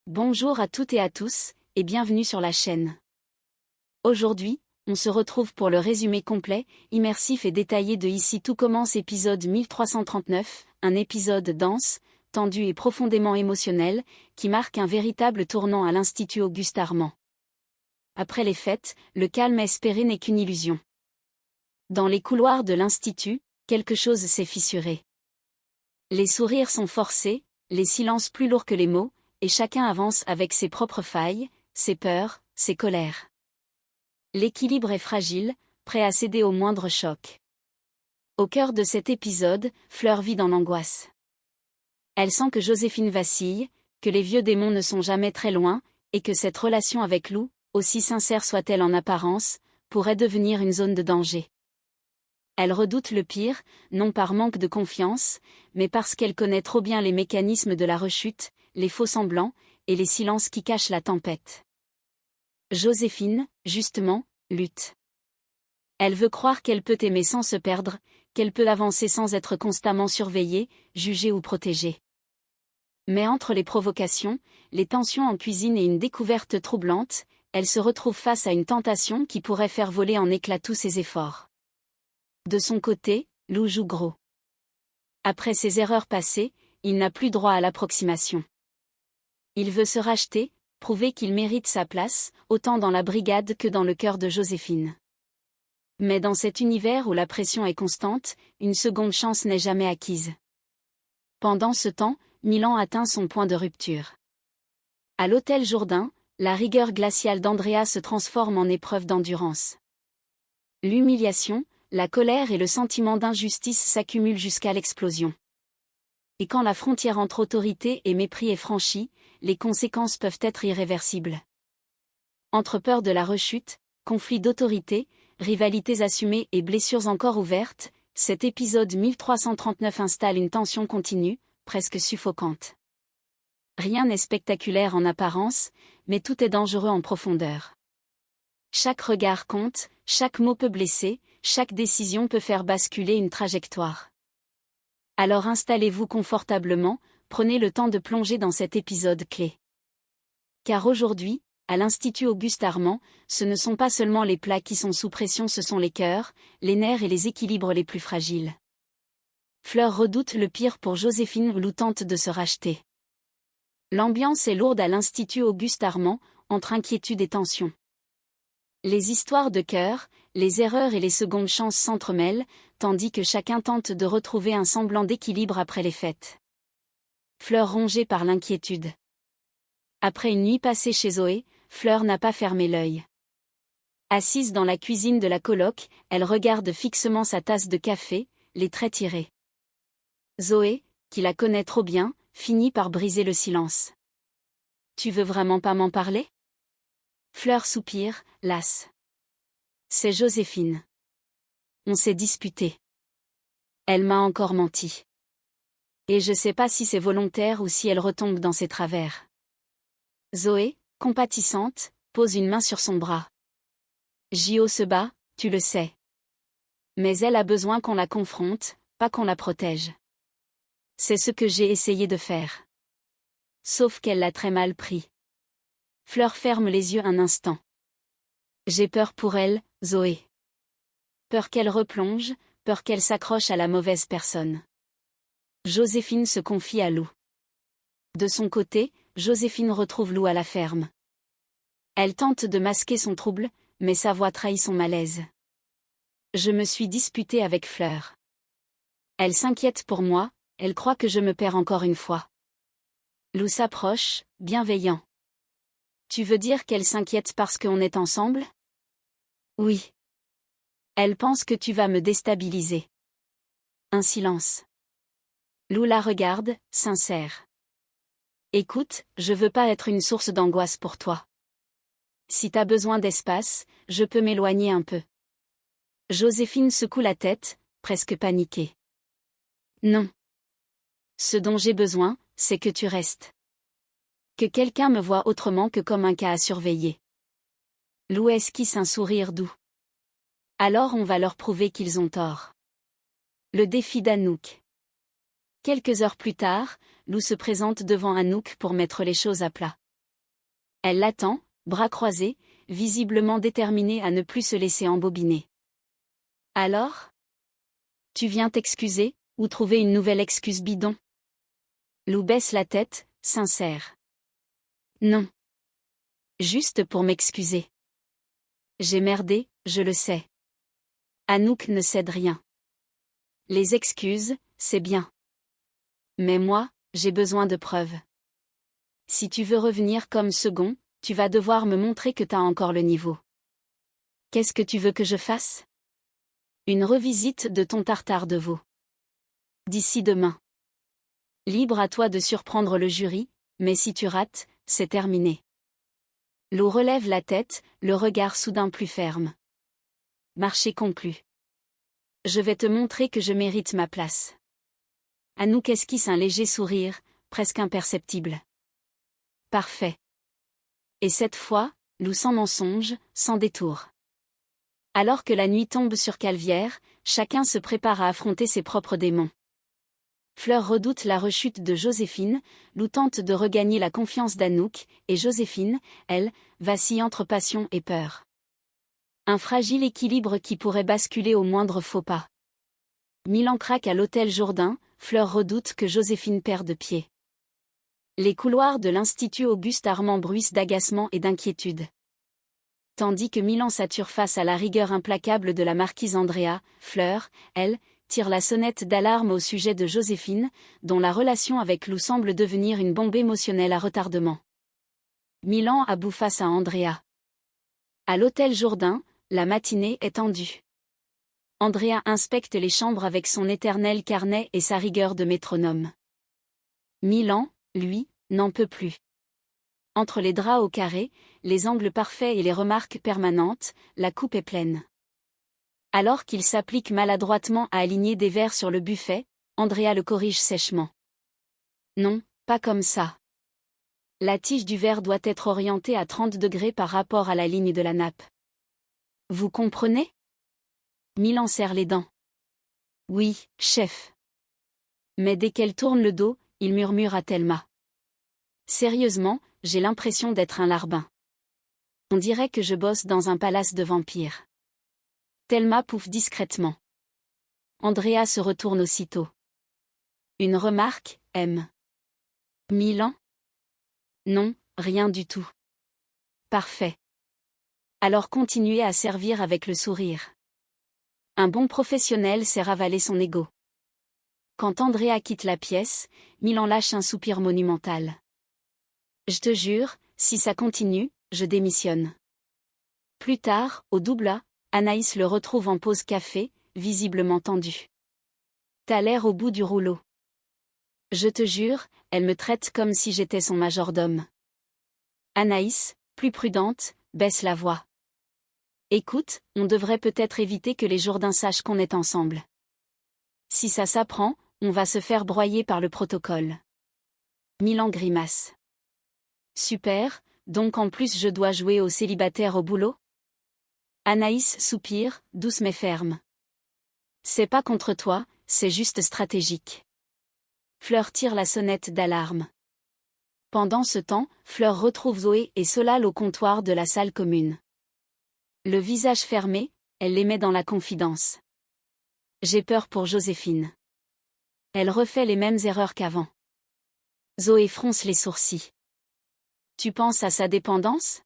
Bonjour à toutes et à tous, et bienvenue sur la chaîne. Aujourd'hui, on se retrouve pour le résumé complet, immersif et détaillé de Ici tout commence épisode 1339, un épisode dense, tendu et profondément émotionnel, qui marque un véritable tournant à l'Institut Auguste Armand. Après les fêtes, le calme espéré n'est qu'une illusion. Dans les couloirs de l'Institut, quelque chose s'est fissuré. Les sourires sont forcés, les silences plus lourds que les mots, et chacun avance avec ses propres failles, ses peurs, ses colères. L'équilibre est fragile, prêt à céder au moindre choc. Au cœur de cet épisode, Fleur vit dans l'angoisse. Elle sent que Joséphine vacille, que les vieux démons ne sont jamais très loin, et que cette relation avec Lou, aussi sincère soit-elle en apparence, pourrait devenir une zone de danger. Elle redoute le pire, non par manque de confiance, mais parce qu'elle connaît trop bien les mécanismes de la rechute, les faux-semblants, et les silences qui cachent la tempête. Joséphine, justement, lutte. Elle veut croire qu'elle peut aimer sans se perdre, qu'elle peut avancer sans être constamment surveillée, jugée ou protégée. Mais entre les provocations, les tensions en cuisine et une découverte troublante, elle se retrouve face à une tentation qui pourrait faire voler en éclats tous ses efforts. De son côté, Lou joue gros. Après ses erreurs passées, il n'a plus droit à l'approximation. Il veut se racheter, prouver qu'il mérite sa place, autant dans la brigade que dans le cœur de Joséphine. Mais dans cet univers où la pression est constante, une seconde chance n'est jamais acquise. Pendant ce temps, Milan atteint son point de rupture. À l'hôtel Jourdain, la rigueur glaciale d'Andrea se transforme en épreuve d'endurance. L'humiliation, la colère et le sentiment d'injustice s'accumulent jusqu'à l'explosion. Et quand la frontière entre autorité et mépris est franchie, les conséquences peuvent être irréversibles. Entre peur de la rechute, conflits d'autorité, rivalités assumées et blessures encore ouvertes, cet épisode 1339 installe une tension continue, presque suffocante. Rien n'est spectaculaire en apparence, mais tout est dangereux en profondeur. Chaque regard compte, chaque mot peut blesser, chaque décision peut faire basculer une trajectoire. Alors installez-vous confortablement, prenez le temps de plonger dans cet épisode clé. Car aujourd'hui, à l'Institut Auguste Armand, ce ne sont pas seulement les plats qui sont sous pression, ce sont les cœurs, les nerfs et les équilibres les plus fragiles. Fleur redoute le pire pour Joséphine, Lou tente de se racheter. L'ambiance est lourde à l'Institut Auguste Armand, entre inquiétude et tension. Les histoires de cœur, les erreurs et les secondes chances s'entremêlent, tandis que chacun tente de retrouver un semblant d'équilibre après les fêtes. Fleur rongée par l'inquiétude. Après une nuit passée chez Zoé, Fleur n'a pas fermé l'œil. Assise dans la cuisine de la coloc, elle regarde fixement sa tasse de café, les traits tirés. Zoé, qui la connaît trop bien, finit par briser le silence. « Tu veux vraiment pas m'en parler ?» Fleur soupire, lasse. C'est Joséphine. On s'est disputé. Elle m'a encore menti. Et je sais pas si c'est volontaire ou si elle retombe dans ses travers. Zoé, compatissante, pose une main sur son bras. Jo se bat, tu le sais. Mais elle a besoin qu'on la confronte, pas qu'on la protège. C'est ce que j'ai essayé de faire. Sauf qu'elle l'a très mal pris. Fleur ferme les yeux un instant. J'ai peur pour elle, Zoé. Peur qu'elle replonge, peur qu'elle s'accroche à la mauvaise personne. Joséphine se confie à Lou. De son côté, Joséphine retrouve Lou à la ferme. Elle tente de masquer son trouble, mais sa voix trahit son malaise. Je me suis disputée avec Fleur. Elle s'inquiète pour moi, elle croit que je me perds encore une fois. Lou s'approche, bienveillant. Tu veux dire qu'elle s'inquiète parce qu'on est ensemble ? Oui. Elle pense que tu vas me déstabiliser. Un silence. Lou la regarde, sincère. Écoute, je veux pas être une source d'angoisse pour toi. Si t'as besoin d'espace, je peux m'éloigner un peu. Joséphine secoue la tête, presque paniquée. Non. Ce dont j'ai besoin, c'est que tu restes. Que quelqu'un me voie autrement que comme un cas à surveiller. Lou esquisse un sourire doux. Alors on va leur prouver qu'ils ont tort. Le défi d'Anouk. Quelques heures plus tard, Lou se présente devant Anouk pour mettre les choses à plat. Elle l'attend, bras croisés, visiblement déterminée à ne plus se laisser embobiner. Alors? Tu viens t'excuser, ou trouver une nouvelle excuse bidon? Lou baisse la tête, sincère. Non. Juste pour m'excuser. J'ai merdé, je le sais. Anouk ne cède rien. Les excuses, c'est bien. Mais moi, j'ai besoin de preuves. Si tu veux revenir comme second, tu vas devoir me montrer que t'as encore le niveau. Qu'est-ce que tu veux que je fasse? Une revisite de ton tartare de veau. D'ici demain. Libre à toi de surprendre le jury, mais si tu rates, c'est terminé. Lou relève la tête, le regard soudain plus ferme. Marché conclu. Je vais te montrer que je mérite ma place. Anouk esquisse un léger sourire, presque imperceptible. Parfait. Et cette fois, Lou sans mensonge, sans détour. Alors que la nuit tombe sur Calvière, chacun se prépare à affronter ses propres démons. Fleur redoute la rechute de Joséphine, Lou tente de regagner la confiance d'Anouk, et Joséphine, elle, vacille entre passion et peur. Un fragile équilibre qui pourrait basculer au moindre faux pas. Milan craque à l'hôtel Jourdain, Fleur redoute que Joséphine perde pied. Les couloirs de l'Institut Auguste Armand bruissent d'agacement et d'inquiétude. Tandis que Milan sature face à la rigueur implacable de la marquise Andrea, Fleur, elle, tire la sonnette d'alarme au sujet de Joséphine, dont la relation avec Lou semble devenir une bombe émotionnelle à retardement. Milan aboue face à Andrea. À l'hôtel Jourdain, la matinée est tendue. Andrea inspecte les chambres avec son éternel carnet et sa rigueur de métronome. Milan, lui, n'en peut plus. Entre les draps au carré, les angles parfaits et les remarques permanentes, la coupe est pleine. Alors qu'il s'applique maladroitement à aligner des verres sur le buffet, Andrea le corrige sèchement. Non, pas comme ça. La tige du verre doit être orientée à 30 degrés par rapport à la ligne de la nappe. Vous comprenez? Milan serre les dents. Oui, chef. Mais dès qu'elle tourne le dos, il murmure à Thelma. Sérieusement, j'ai l'impression d'être un larbin. On dirait que je bosse dans un palace de vampires. Thelma pouffe discrètement. Andrea se retourne aussitôt. Une remarque, M. Milan? Non, rien du tout. Parfait. Alors continuez à servir avec le sourire. Un bon professionnel sait ravaler son ego. Quand Andrea quitte la pièce, Milan lâche un soupir monumental. Je te jure, si ça continue, je démissionne. Plus tard, au double A, Anaïs le retrouve en pause café, visiblement tendu. T'as l'air au bout du rouleau. Je te jure, elle me traite comme si j'étais son majordome. Anaïs, plus prudente, baisse la voix. Écoute, on devrait peut-être éviter que les Jourdain sachent qu'on est ensemble. Si ça s'apprend, on va se faire broyer par le protocole. Milan grimace. Super, donc en plus je dois jouer au célibataire au boulot? Anaïs soupire, douce mais ferme. C'est pas contre toi, c'est juste stratégique. Fleur tire la sonnette d'alarme. Pendant ce temps, Fleur retrouve Zoé et Solal au comptoir de la salle commune. Le visage fermé, elle les met dans la confidence. J'ai peur pour Joséphine. Elle refait les mêmes erreurs qu'avant. Zoé fronce les sourcils. Tu penses à sa dépendance?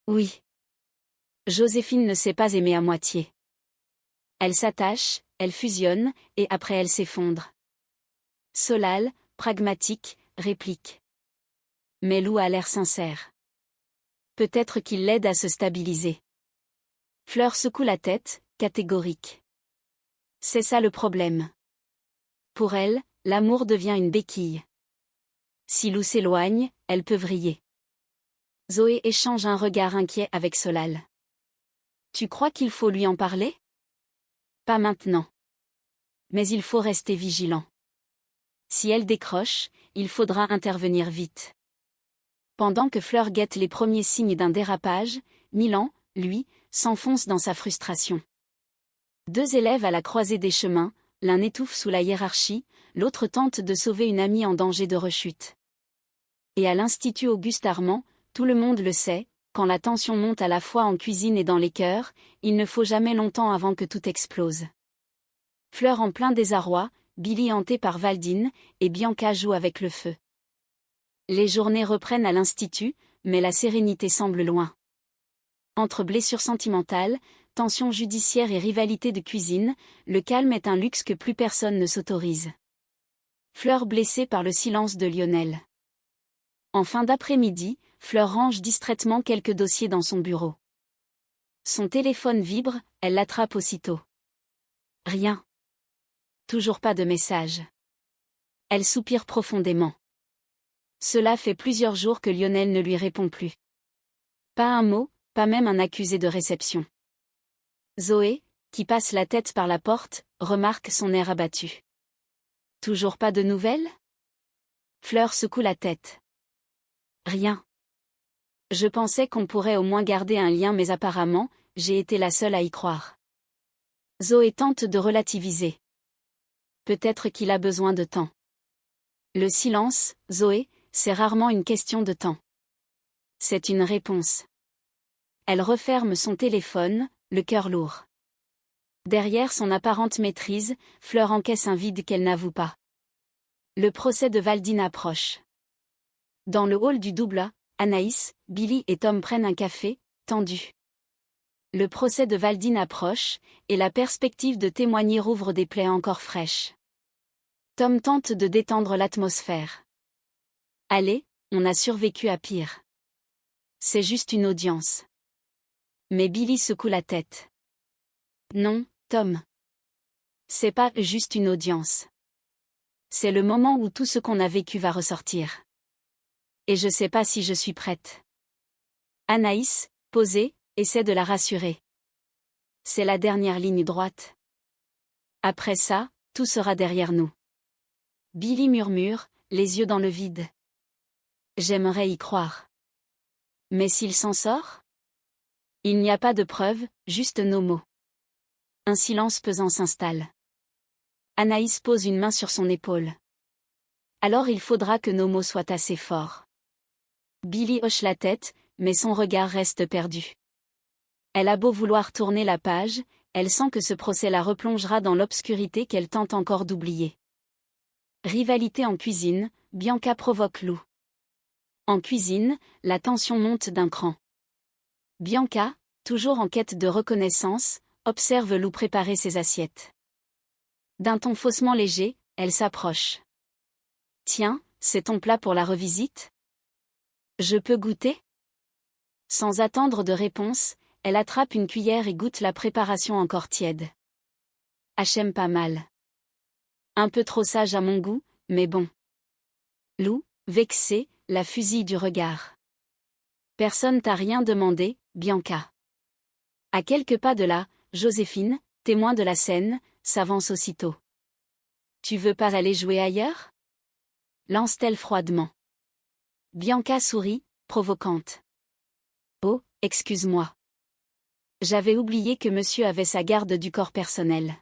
Oui. Joséphine ne sait pas aimer à moitié. Elle s'attache, elle fusionne, et après elle s'effondre. Solal, pragmatique, réplique. Mais Lou a l'air sincère. Peut-être qu'il l'aide à se stabiliser. Fleur secoue la tête, catégorique. C'est ça le problème. Pour elle, l'amour devient une béquille. Si Lou s'éloigne, elle peut vriller. Zoé échange un regard inquiet avec Solal. Tu crois qu'il faut lui en parler? Pas maintenant. Mais il faut rester vigilant. Si elle décroche, il faudra intervenir vite. Pendant que Fleur guette les premiers signes d'un dérapage, Milan, lui, s'enfonce dans sa frustration. Deux élèves à la croisée des chemins, l'un étouffe sous la hiérarchie, l'autre tente de sauver une amie en danger de rechute. Et à l'Institut Auguste Armand, Tout le monde le sait, quand la tension monte à la fois en cuisine et dans les cœurs, il ne faut jamais longtemps avant que tout explose. Fleur en plein désarroi, Billy hanté par Valdine, et Bianca joue avec le feu. Les journées reprennent à l'institut, mais la sérénité semble loin. Entre blessures sentimentales, tensions judiciaires et rivalité de cuisine, le calme est un luxe que plus personne ne s'autorise. Fleur blessée par le silence de Lionel. En fin d'après-midi, Fleur range distraitement quelques dossiers dans son bureau. Son téléphone vibre, elle l'attrape aussitôt. Rien. Toujours pas de message. Elle soupire profondément. Cela fait plusieurs jours que Lionel ne lui répond plus. Pas un mot, pas même un accusé de réception. Zoé, qui passe la tête par la porte, remarque son air abattu. Toujours pas de nouvelles? Fleur secoue la tête. Rien. Je pensais qu'on pourrait au moins garder un lien, mais apparemment, j'ai été la seule à y croire. Zoé tente de relativiser. Peut-être qu'il a besoin de temps. Le silence, Zoé, c'est rarement une question de temps. C'est une réponse. Elle referme son téléphone, le cœur lourd. Derrière son apparente maîtrise, Fleur encaisse un vide qu'elle n'avoue pas. Le procès de Valdine approche. Dans le hall du double A, Anaïs, Billy et Tom prennent un café, tendus. Le procès de Valdine approche, et la perspective de témoigner rouvre des plaies encore fraîches. Tom tente de détendre l'atmosphère. Allez, on a survécu à pire. C'est juste une audience. Mais Billy secoue la tête. Non, Tom. C'est pas juste une audience. C'est le moment où tout ce qu'on a vécu va ressortir. Et je sais pas si je suis prête. Anaïs, posée, essaie de la rassurer. C'est la dernière ligne droite. Après ça, tout sera derrière nous. Billy murmure, les yeux dans le vide. J'aimerais y croire. Mais s'il s'en sort? Il n'y a pas de preuves, juste nos mots. Un silence pesant s'installe. Anaïs pose une main sur son épaule. Alors il faudra que nos mots soient assez forts. Billy hoche la tête, mais son regard reste perdu. Elle a beau vouloir tourner la page, elle sent que ce procès la replongera dans l'obscurité qu'elle tente encore d'oublier. Rivalité en cuisine, Bianca provoque Lou. En cuisine, la tension monte d'un cran. Bianca, toujours en quête de reconnaissance, observe Lou préparer ses assiettes. D'un ton faussement léger, elle s'approche. Tiens, c'est ton plat pour la revisite? Je peux goûter? Sans attendre de réponse, elle attrape une cuillère et goûte la préparation encore tiède. J'aime pas mal. Un peu trop sage à mon goût, mais bon. Lou, vexée, la fusille du regard. Personne t'a rien demandé, Bianca. À quelques pas de là, Joséphine, témoin de la scène, s'avance aussitôt. Tu veux pas aller jouer ailleurs? Lance-t-elle froidement. Bianca sourit, provocante. Oh, excuse-moi. J'avais oublié que monsieur avait sa garde du corps personnel.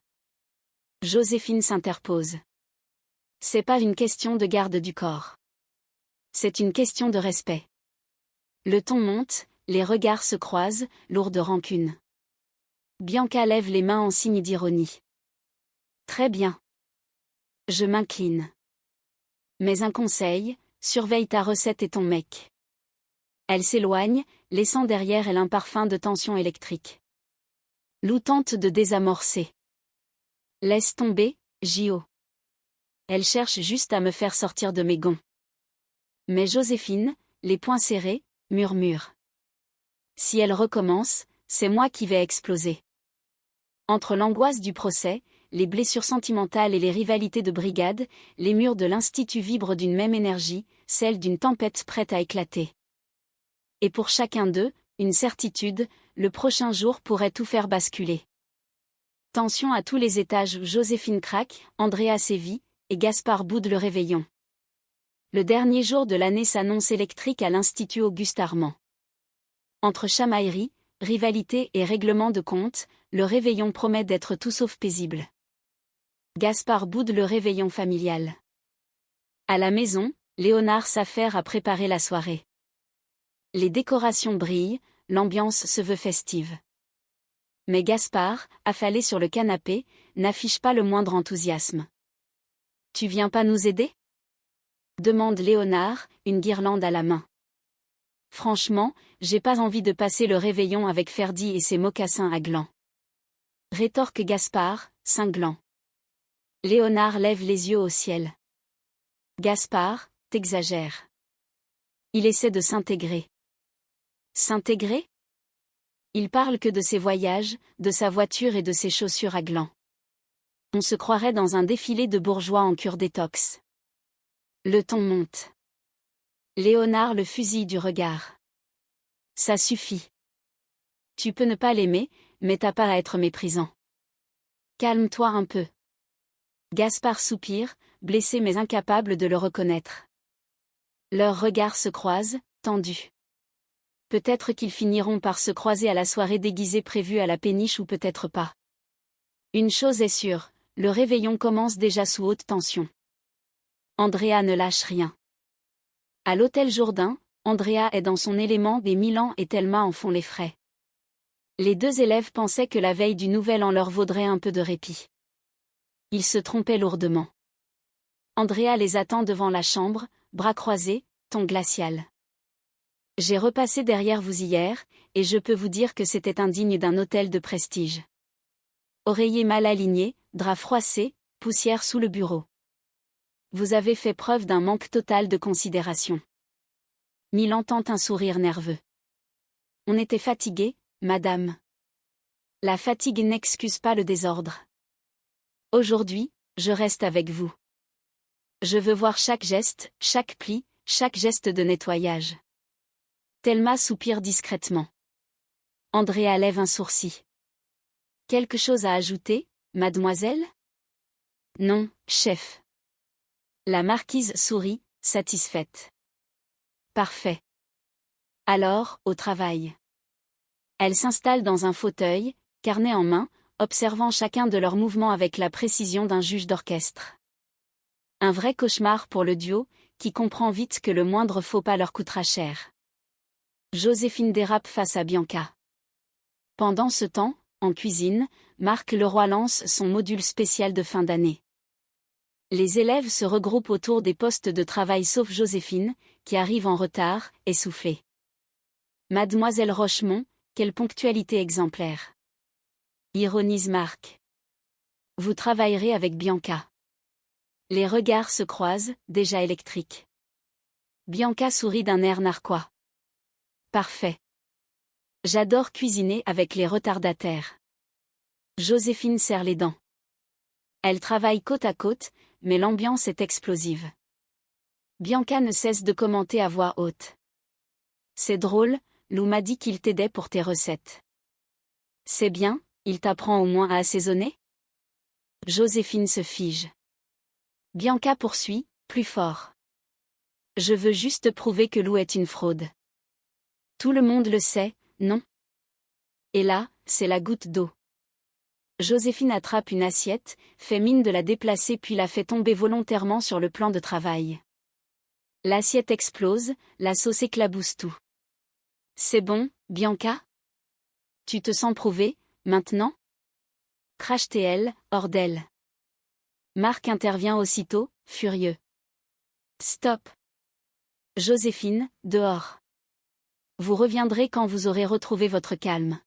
Joséphine s'interpose. C'est pas une question de garde du corps. C'est une question de respect. Le ton monte, les regards se croisent, lourds de rancune. Bianca lève les mains en signe d'ironie. Très bien. Je m'incline. Mais un conseil, surveille ta recette et ton mec. Elle s'éloigne, laissant derrière elle un parfum de tension électrique. Lou tente de désamorcer. Laisse tomber, J.O. Elle cherche juste à me faire sortir de mes gonds. Mais Joséphine, les poings serrés, murmure. Si elle recommence, c'est moi qui vais exploser. Entre l'angoisse du procès, les blessures sentimentales et les rivalités de brigade, les murs de l'institut vibrent d'une même énergie, celle d'une tempête prête à éclater. Et pour chacun d'eux, une certitude, le prochain jour pourrait tout faire basculer. Tension à tous les étages où Joséphine craque, Andrea sévit, et Gaspard boude le réveillon. Le dernier jour de l'année s'annonce électrique à l'Institut Auguste Armand. Entre chamaillerie, rivalité et règlement de compte, le réveillon promet d'être tout sauf paisible. Gaspard boude le réveillon familial. À la maison, Léonard s'affaire à préparer la soirée. Les décorations brillent, l'ambiance se veut festive. Mais Gaspard, affalé sur le canapé, n'affiche pas le moindre enthousiasme. « Tu viens pas nous aider ?» demande Léonard, une guirlande à la main. « Franchement, j'ai pas envie de passer le réveillon avec Ferdy et ses mocassins à glands. » Rétorque Gaspard, cinglant. Léonard lève les yeux au ciel. « Gaspard, t'exagères. » Il essaie de s'intégrer. S'intégrer ? Il parle que de ses voyages, de sa voiture et de ses chaussures à glands. On se croirait dans un défilé de bourgeois en cure détox. Le ton monte. Léonard le fusille du regard. Ça suffit. Tu peux ne pas l'aimer, mais t'as pas à être méprisant. Calme-toi un peu. Gaspard soupire, blessé mais incapable de le reconnaître. Leurs regards se croisent, tendus. Peut-être qu'ils finiront par se croiser à la soirée déguisée prévue à la péniche ou peut-être pas. Une chose est sûre, le réveillon commence déjà sous haute tension. Andrea ne lâche rien. À l'hôtel Jourdain, Andrea est dans son élément et Milan et Thelma en font les frais. Les deux élèves pensaient que la veille du nouvel an leur vaudrait un peu de répit. Ils se trompaient lourdement. Andrea les attend devant la chambre, bras croisés, ton glacial. J'ai repassé derrière vous hier, et je peux vous dire que c'était indigne d'un hôtel de prestige. Oreiller mal aligné, drap froissé, poussière sous le bureau. Vous avez fait preuve d'un manque total de considération. Milan tente un sourire nerveux. On était fatigué, madame. La fatigue n'excuse pas le désordre. Aujourd'hui, je reste avec vous. Je veux voir chaque geste, chaque pli, chaque geste de nettoyage. Thelma soupire discrètement. Andrea lève un sourcil. Quelque chose à ajouter, mademoiselle ? Non, chef. La marquise sourit, satisfaite. Parfait. Alors, au travail. Elle s'installe dans un fauteuil, carnet en main, observant chacun de leurs mouvements avec la précision d'un juge d'orchestre. Un vrai cauchemar pour le duo, qui comprend vite que le moindre faux pas leur coûtera cher. Joséphine dérape face à Bianca. Pendant ce temps, en cuisine, Marc Leroy lance son module spécial de fin d'année. Les élèves se regroupent autour des postes de travail sauf Joséphine, qui arrive en retard, essoufflée. Mademoiselle Rochemont, quelle ponctualité exemplaire. Ironise Marc. Vous travaillerez avec Bianca. Les regards se croisent, déjà électriques. Bianca sourit d'un air narquois. Parfait. J'adore cuisiner avec les retardataires. Joséphine serre les dents. Elle travaille côte à côte, mais l'ambiance est explosive. Bianca ne cesse de commenter à voix haute. C'est drôle, Lou m'a dit qu'il t'aidait pour tes recettes. C'est bien, il t'apprend au moins à assaisonner ? Joséphine se fige. Bianca poursuit, plus fort. Je veux juste prouver que Lou est une fraude. Tout le monde le sait, non ? Et là, c'est la goutte d'eau. Joséphine attrape une assiette, fait mine de la déplacer puis la fait tomber volontairement sur le plan de travail. L'assiette explose, la sauce éclabousse tout. C'est bon, Bianca ? Tu te sens prouvée, maintenant ? Crache-t-elle, hors d'elle. Marc intervient aussitôt, furieux. Stop. Joséphine, dehors. Vous reviendrez quand vous aurez retrouvé votre calme.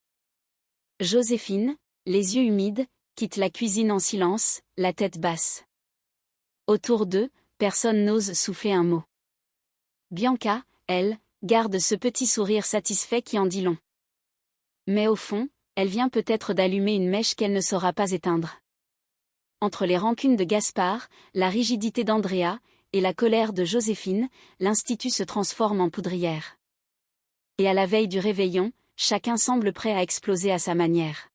Joséphine, les yeux humides, quitte la cuisine en silence, la tête basse. Autour d'eux, personne n'ose souffler un mot. Bianca, elle, garde ce petit sourire satisfait qui en dit long. Mais au fond, elle vient peut-être d'allumer une mèche qu'elle ne saura pas éteindre. Entre les rancunes de Gaspard, la rigidité d'Andrea, et la colère de Joséphine, l'institut se transforme en poudrière. Et à la veille du réveillon, chacun semble prêt à exploser à sa manière.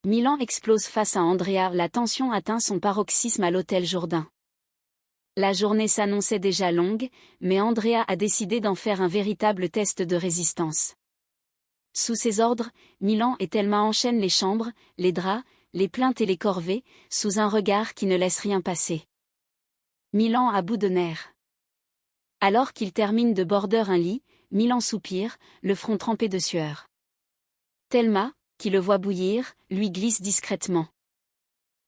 Milan explose face à Andrea, la tension atteint son paroxysme à l'hôtel Jourdain. La journée s'annonçait déjà longue, mais Andrea a décidé d'en faire un véritable test de résistance. Sous ses ordres, Milan et Thelma enchaînent les chambres, les draps, les plaintes et les corvées, sous un regard qui ne laisse rien passer. Milan à bout de nerfs. Alors qu'il termine de border un lit, Milan soupire, le front trempé de sueur. Thelma, qui le voit bouillir, lui glisse discrètement.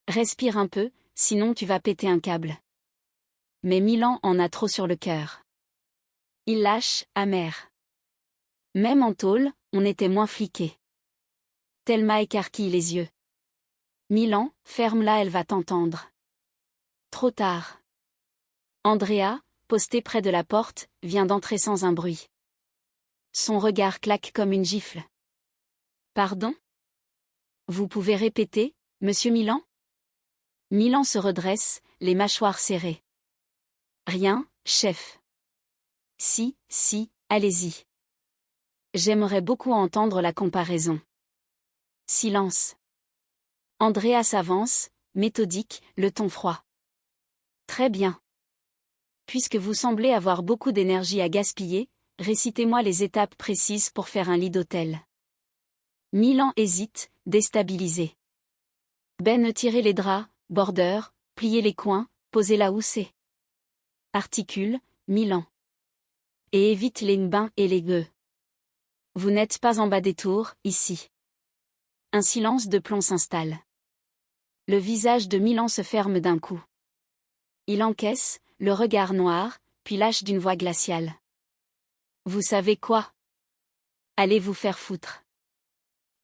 Respire un peu, sinon tu vas péter un câble. Mais Milan en a trop sur le cœur. Il lâche, amer. Même en tôle, on était moins fliqué. Thelma écarquille les yeux. Milan, ferme-la, elle va t'entendre. Trop tard. Andrea, postée près de la porte, vient d'entrer sans un bruit. Son regard claque comme une gifle. Pardon ? Vous pouvez répéter, monsieur Milan ? Milan se redresse, les mâchoires serrées. Rien, chef. Si, allez-y. J'aimerais beaucoup entendre la comparaison. Silence. Andrea s'avance, méthodique, le ton froid. Très bien. Puisque vous semblez avoir beaucoup d'énergie à gaspiller, récitez-moi les étapes précises pour faire un lit d'hôtel. Milan hésite, déstabilisé. Tirez les draps, border, pliez les coins, posez la houssée. Articule, Milan. Et évite les bains et les gueux. Vous n'êtes pas en bas des tours, ici. Un silence de plomb s'installe. Le visage de Milan se ferme d'un coup. Il encaisse, le regard noir, puis lâche d'une voix glaciale. Vous savez quoi ? Allez vous faire foutre.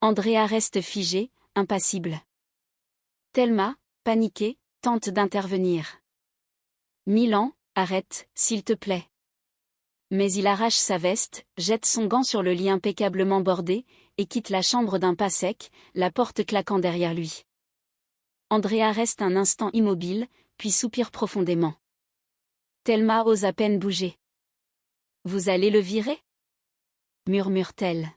Andrea reste figée, impassible. Thelma, paniquée, tente d'intervenir. Milan, arrête, s'il te plaît. Mais il arrache sa veste, jette son gant sur le lit impeccablement bordé, et quitte la chambre d'un pas sec, la porte claquant derrière lui. Andrea reste un instant immobile, puis soupire profondément. Thelma ose à peine bouger. Vous allez le virer ? Murmure-t-elle.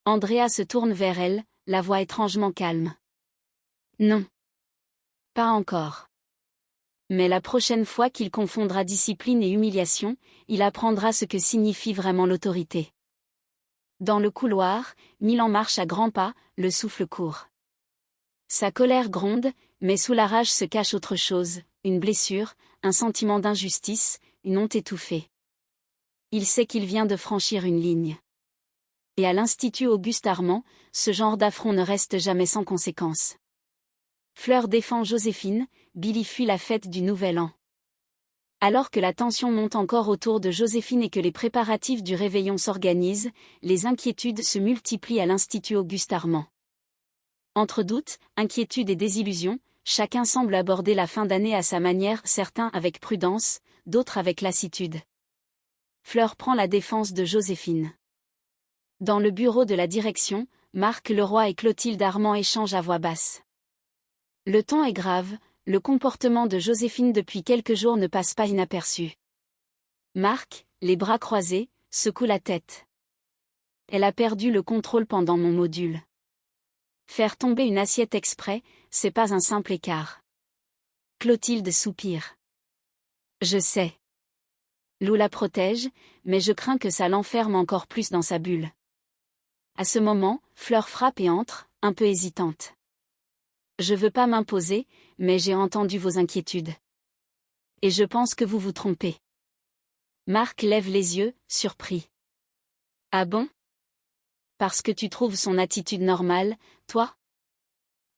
Andrea se tourne vers elle, la voix étrangement calme. Non. Pas encore. Mais la prochaine fois qu'il confondra discipline et humiliation, il apprendra ce que signifie vraiment l'autorité. Dans le couloir, Milan marche à grands pas, le souffle court. Sa colère gronde, mais sous la rage se cache autre chose, une blessure, un sentiment d'injustice, une honte étouffée. Il sait qu'il vient de franchir une ligne. Et à l'Institut Auguste Armand, ce genre d'affront ne reste jamais sans conséquence. Fleur défend Joséphine, Billy fuit la fête du Nouvel An. Alors que la tension monte encore autour de Joséphine et que les préparatifs du réveillon s'organisent, les inquiétudes se multiplient à l'Institut Auguste Armand. Entre doutes, inquiétudes et désillusions, chacun semble aborder la fin d'année à sa manière, certains avec prudence, d'autres avec lassitude. Fleur prend la défense de Joséphine. Dans le bureau de la direction, Marc Leroy et Clotilde Armand échangent à voix basse. Le ton est grave, le comportement de Joséphine depuis quelques jours ne passe pas inaperçu. Marc, les bras croisés, secoue la tête. Elle a perdu le contrôle pendant mon module. Faire tomber une assiette exprès, c'est pas un simple écart. Clotilde soupire. Je sais. Lou la protège, mais je crains que ça l'enferme encore plus dans sa bulle. À ce moment, Fleur frappe et entre, un peu hésitante. Je veux pas m'imposer, mais j'ai entendu vos inquiétudes. Et je pense que vous vous trompez. Marc lève les yeux, surpris. Ah bon ? Parce que tu trouves son attitude normale, toi ?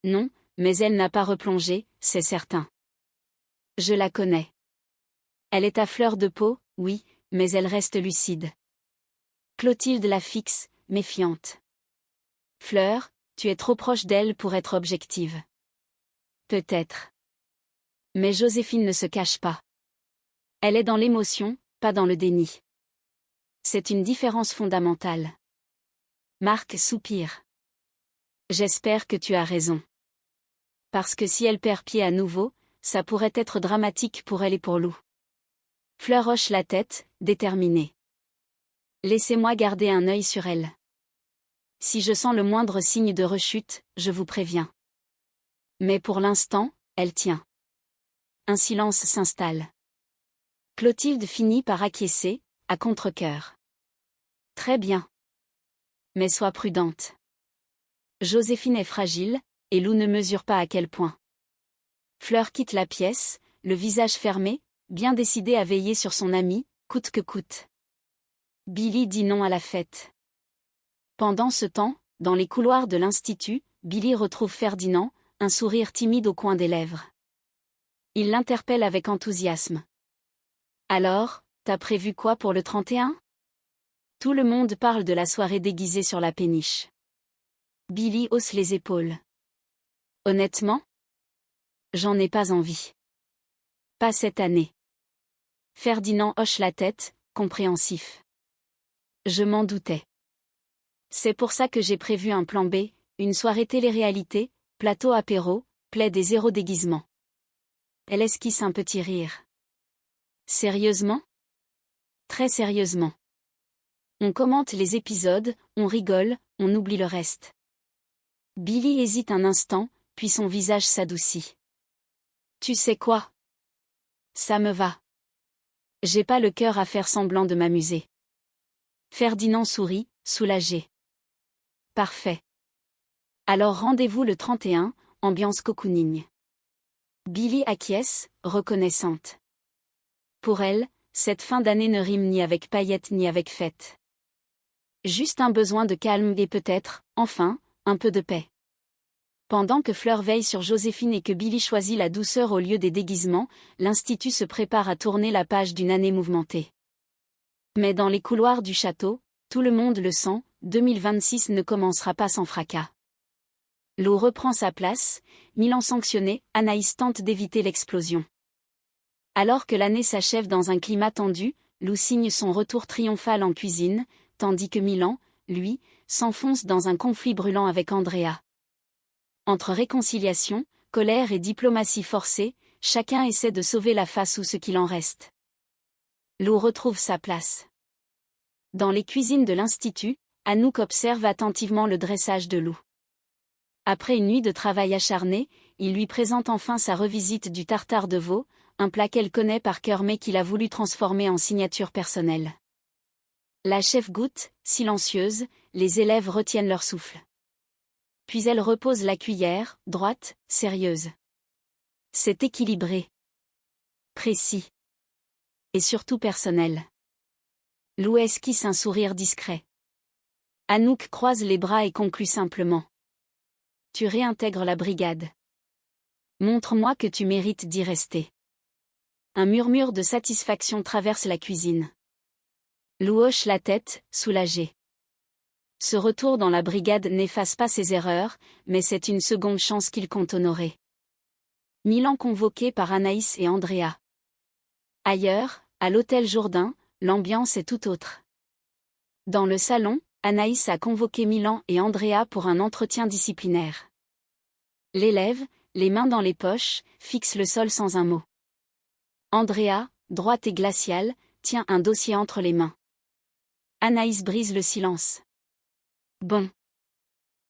Non, mais elle n'a pas replongé, c'est certain. Je la connais. Elle est à fleur de peau, oui, mais elle reste lucide. Clotilde la fixe, méfiante. Fleur, tu es trop proche d'elle pour être objective. Peut-être. Mais Joséphine ne se cache pas. Elle est dans l'émotion, pas dans le déni. C'est une différence fondamentale. Marc soupire. J'espère que tu as raison. Parce que si elle perd pied à nouveau, ça pourrait être dramatique pour elle et pour Lou. Fleur hoche la tête, déterminée. Laissez-moi garder un œil sur elle. Si je sens le moindre signe de rechute, je vous préviens. Mais pour l'instant, elle tient. Un silence s'installe. Clotilde finit par acquiescer, à contre-cœur. Très bien. Mais sois prudente. Joséphine est fragile, et Lou ne mesure pas à quel point. Fleur quitte la pièce, le visage fermé, bien décidée à veiller sur son amie, coûte que coûte. Billy dit non à la fête. Pendant ce temps, dans les couloirs de l'Institut, Billy retrouve Ferdinand, un sourire timide au coin des lèvres. Il l'interpelle avec enthousiasme. Alors, t'as prévu quoi pour le 31 ? Tout le monde parle de la soirée déguisée sur la péniche. Billy hausse les épaules. Honnêtement ? J'en ai pas envie. Pas cette année. Ferdinand hoche la tête, compréhensif. Je m'en doutais. C'est pour ça que j'ai prévu un plan B, une soirée télé-réalité, plateau apéro, plaid et zéro déguisement. Elle esquisse un petit rire. Sérieusement ? Très sérieusement. On commente les épisodes, on rigole, on oublie le reste. Billy hésite un instant, puis son visage s'adoucit. Tu sais quoi ? Ça me va. J'ai pas le cœur à faire semblant de m'amuser. Ferdinand sourit, soulagé. Parfait. Alors rendez-vous le 31, ambiance cocooning. Billy acquiesce, reconnaissante. Pour elle, cette fin d'année ne rime ni avec paillettes ni avec fête. Juste un besoin de calme et peut-être, enfin, un peu de paix. Pendant que Fleur veille sur Joséphine et que Billy choisit la douceur au lieu des déguisements, l'Institut se prépare à tourner la page d'une année mouvementée. Mais dans les couloirs du château, tout le monde le sent, 2026 ne commencera pas sans fracas. Lou reprend sa place, Milan sanctionné, Anaïs tente d'éviter l'explosion. Alors que l'année s'achève dans un climat tendu, Lou signe son retour triomphal en cuisine, tandis que Milan, lui, s'enfonce dans un conflit brûlant avec Andrea. Entre réconciliation, colère et diplomatie forcée, chacun essaie de sauver la face ou ce qu'il en reste. Lou retrouve sa place. Dans les cuisines de l'Institut, Anouk observe attentivement le dressage de Lou. Après une nuit de travail acharné, il lui présente enfin sa revisite du tartare de veau, un plat qu'elle connaît par cœur mais qu'il a voulu transformer en signature personnelle. La chef goûte, silencieuse, les élèves retiennent leur souffle. Puis elle repose la cuillère, droite, sérieuse. C'est équilibré. Précis. Et surtout personnel. Lou esquisse un sourire discret. Anouk croise les bras et conclut simplement. Tu réintègres la brigade. Montre-moi que tu mérites d'y rester. Un murmure de satisfaction traverse la cuisine. Lou hoche la tête, soulagé. Ce retour dans la brigade n'efface pas ses erreurs, mais c'est une seconde chance qu'il compte honorer. Milan convoqué par Anaïs et Andrea. Ailleurs, à l'hôtel Jourdain, l'ambiance est tout autre. Dans le salon, Anaïs a convoqué Milan et Andrea pour un entretien disciplinaire. L'élève, les mains dans les poches, fixe le sol sans un mot. Andrea, droite et glaciale, tient un dossier entre les mains. Anaïs brise le silence. Bon.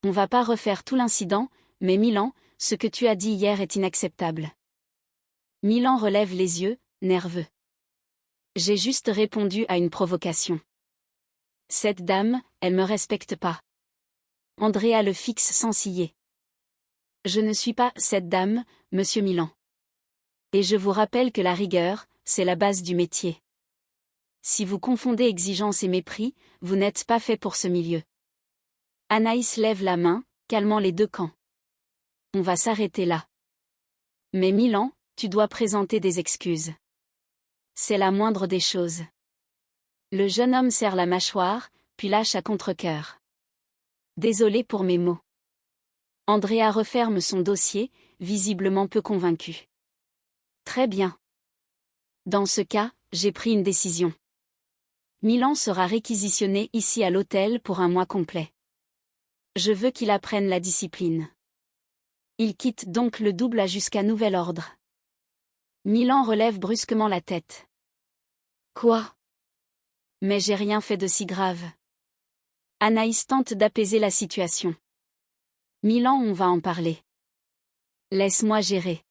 On va pas refaire tout l'incident, mais Milan, ce que tu as dit hier est inacceptable. Milan relève les yeux, nerveux. J'ai juste répondu à une provocation. Cette dame, elle me respecte pas. Andrea le fixe sans ciller. Je ne suis pas cette dame, monsieur Milan. Et je vous rappelle que la rigueur, c'est la base du métier. Si vous confondez exigence et mépris, vous n'êtes pas fait pour ce milieu. Anaïs lève la main, calmant les deux camps. On va s'arrêter là. Mais Milan, tu dois présenter des excuses. C'est la moindre des choses. Le jeune homme serre la mâchoire, puis lâche à contre-cœur. Désolé pour mes mots. Andrea referme son dossier, visiblement peu convaincu. Très bien. Dans ce cas, j'ai pris une décision. Milan sera réquisitionné ici à l'hôtel pour un mois complet. Je veux qu'il apprenne la discipline. Il quitte donc le double A jusqu'à nouvel ordre. Milan relève brusquement la tête. Quoi ? Mais j'ai rien fait de si grave. Anaïs tente d'apaiser la situation. Milan, on va en parler. Laisse-moi gérer.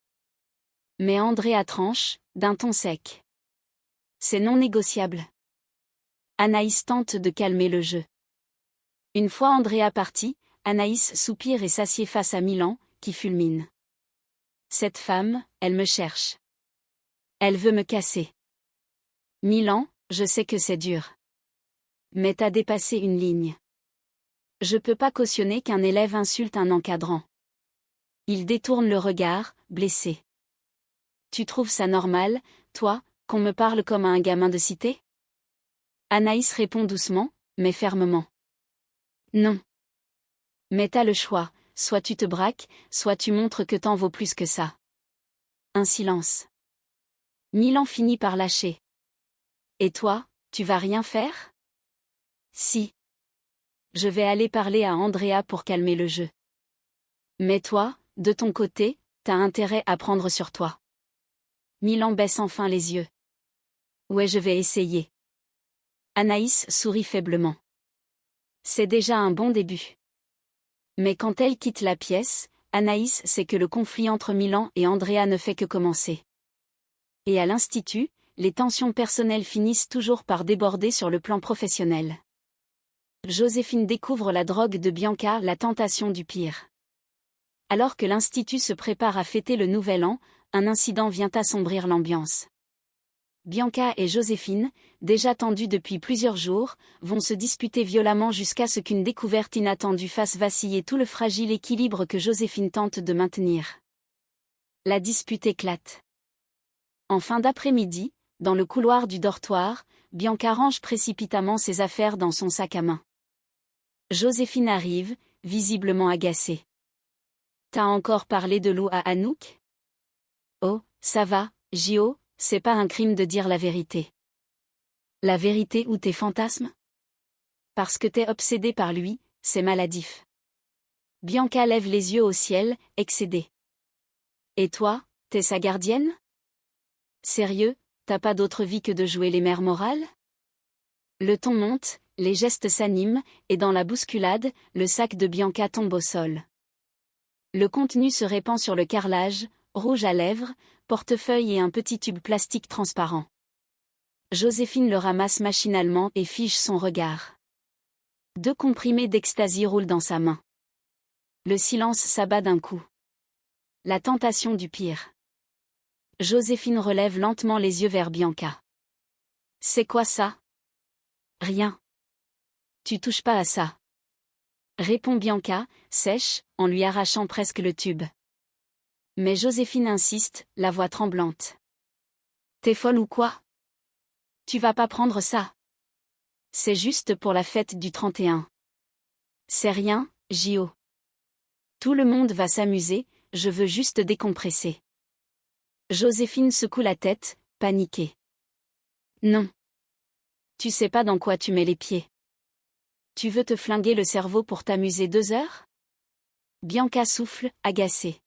Mais Andrea tranche, d'un ton sec. C'est non négociable. Anaïs tente de calmer le jeu. Une fois Andrea parti, Anaïs soupire et s'assied face à Milan, qui fulmine. Cette femme, elle me cherche. Elle veut me casser. Milan, je sais que c'est dur. Mais t'as dépassé une ligne. Je peux pas cautionner qu'un élève insulte un encadrant. Il détourne le regard, blessé. Tu trouves ça normal, toi, qu'on me parle comme à un gamin de cité? Anaïs répond doucement, mais fermement. Non. Mais t'as le choix, soit tu te braques, soit tu montres que t'en vaux plus que ça. Un silence. Milan finit par lâcher. Et toi, tu vas rien faire? Si. Je vais aller parler à Andrea pour calmer le jeu. Mais toi, de ton côté, t'as intérêt à prendre sur toi. Milan baisse enfin les yeux. Ouais, je vais essayer. Anaïs sourit faiblement. C'est déjà un bon début. Mais quand elle quitte la pièce, Anaïs sait que le conflit entre Milan et Andrea ne fait que commencer. Et à l'institut, les tensions personnelles finissent toujours par déborder sur le plan professionnel. Joséphine découvre la drogue de Bianca, la tentation du pire. Alors que l'institut se prépare à fêter le nouvel an, un incident vient assombrir l'ambiance. Bianca et Joséphine, déjà tendues depuis plusieurs jours, vont se disputer violemment jusqu'à ce qu'une découverte inattendue fasse vaciller tout le fragile équilibre que Joséphine tente de maintenir. La dispute éclate. En fin d'après-midi, dans le couloir du dortoir, Bianca range précipitamment ses affaires dans son sac à main. Joséphine arrive, visiblement agacée. T'as encore parlé de l'eau à Anouk? Oh, ça va, Jo, c'est pas un crime de dire la vérité. La vérité ou tes fantasmes? Parce que t'es obsédée par lui, c'est maladif. Bianca lève les yeux au ciel, excédée. Et toi, t'es sa gardienne? Sérieux, t'as pas d'autre vie que de jouer les mères morales? Le ton monte, les gestes s'animent, et dans la bousculade, le sac de Bianca tombe au sol. Le contenu se répand sur le carrelage, rouge à lèvres, portefeuille et un petit tube plastique transparent. Joséphine le ramasse machinalement et fige son regard. 2 comprimés d'ecstasy roulent dans sa main. Le silence s'abat d'un coup. La tentation du pire. Joséphine relève lentement les yeux vers Bianca. C'est quoi ça? Rien. Tu touches pas à ça. Répond Bianca, sèche, en lui arrachant presque le tube. Mais Joséphine insiste, la voix tremblante. T'es folle ou quoi? Tu vas pas prendre ça. C'est juste pour la fête du 31. C'est rien, Jo. Tout le monde va s'amuser, je veux juste décompresser. Joséphine secoue la tête, paniquée. Non. Tu sais pas dans quoi tu mets les pieds. Tu veux te flinguer le cerveau pour t'amuser 2 heures? Bianca souffle, agacée.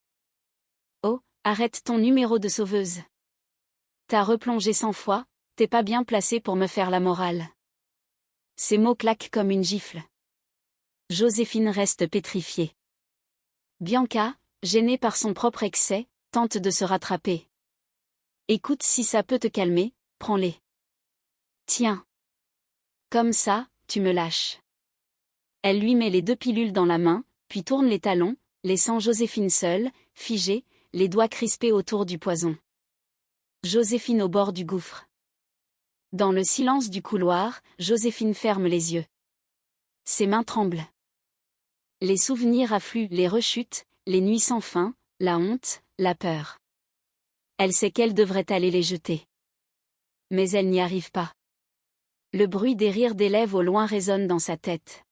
Oh, arrête ton numéro de sauveuse. T'as replongé 100 fois, t'es pas bien placée pour me faire la morale. Ces mots claquent comme une gifle. Joséphine reste pétrifiée. Bianca, gênée par son propre excès, tente de se rattraper. Écoute, si ça peut te calmer, prends-les. Tiens. Comme ça, tu me lâches. Elle lui met les 2 pilules dans la main, puis tourne les talons, laissant Joséphine seule, figée, les doigts crispés autour du poison. Joséphine au bord du gouffre. Dans le silence du couloir, Joséphine ferme les yeux. Ses mains tremblent. Les souvenirs affluent, les rechutes, les nuits sans fin, la honte, la peur. Elle sait qu'elle devrait aller les jeter. Mais elle n'y arrive pas. Le bruit des rires d'élèves au loin résonne dans sa tête.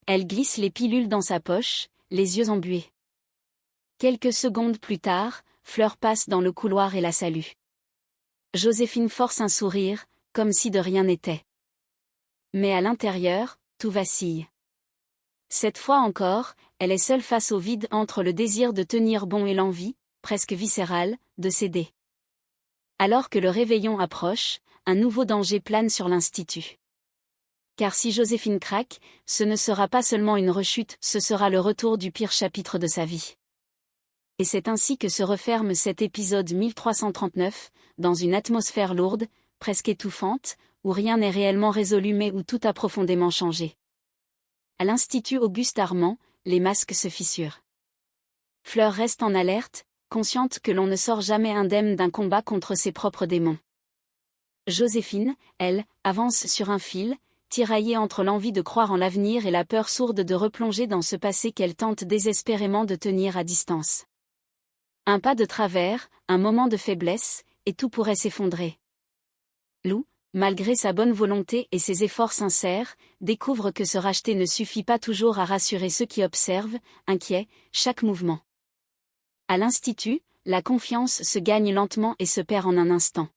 Elle glisse les pilules dans sa poche, les yeux embués. Quelques secondes plus tard, Fleur passe dans le couloir et la salue. Joséphine force un sourire, comme si de rien n'était. Mais à l'intérieur, tout vacille. Cette fois encore, elle est seule face au vide entre le désir de tenir bon et l'envie, presque viscérale, de céder. Alors que le réveillon approche, un nouveau danger plane sur l'institut. Car si Joséphine craque, ce ne sera pas seulement une rechute, ce sera le retour du pire chapitre de sa vie. Et c'est ainsi que se referme cet épisode 1339, dans une atmosphère lourde, presque étouffante, où rien n'est réellement résolu mais où tout a profondément changé. À l'Institut Auguste Armand, les masques se fissurent. Fleur reste en alerte, consciente que l'on ne sort jamais indemne d'un combat contre ses propres démons. Joséphine, elle, avance sur un fil, tiraillée entre l'envie de croire en l'avenir et la peur sourde de replonger dans ce passé qu'elle tente désespérément de tenir à distance. Un pas de travers, un moment de faiblesse, et tout pourrait s'effondrer. Lou, malgré sa bonne volonté et ses efforts sincères, découvre que se racheter ne suffit pas toujours à rassurer ceux qui observent, inquiets, chaque mouvement. À l'institut, la confiance se gagne lentement et se perd en un instant.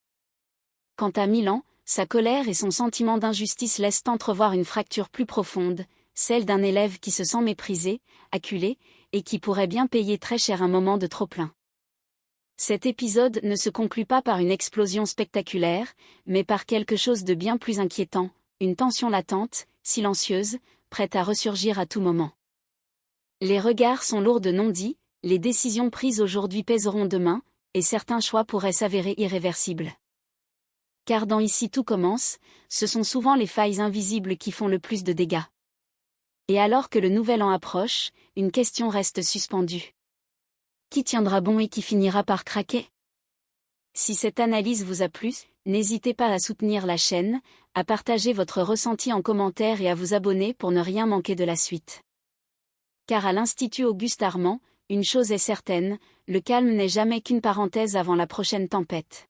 Quant à Milan, sa colère et son sentiment d'injustice laissent entrevoir une fracture plus profonde, celle d'un élève qui se sent méprisé, acculé, et qui pourrait bien payer très cher un moment de trop-plein. Cet épisode ne se conclut pas par une explosion spectaculaire, mais par quelque chose de bien plus inquiétant, une tension latente, silencieuse, prête à ressurgir à tout moment. Les regards sont lourds de non-dits, les décisions prises aujourd'hui pèseront demain, et certains choix pourraient s'avérer irréversibles. Car dans Ici tout commence, ce sont souvent les failles invisibles qui font le plus de dégâts. Et alors que le nouvel an approche, une question reste suspendue. Qui tiendra bon et qui finira par craquer? Si cette analyse vous a plu, n'hésitez pas à soutenir la chaîne, à partager votre ressenti en commentaire et à vous abonner pour ne rien manquer de la suite. Car à l'Institut Auguste Armand, une chose est certaine, le calme n'est jamais qu'une parenthèse avant la prochaine tempête.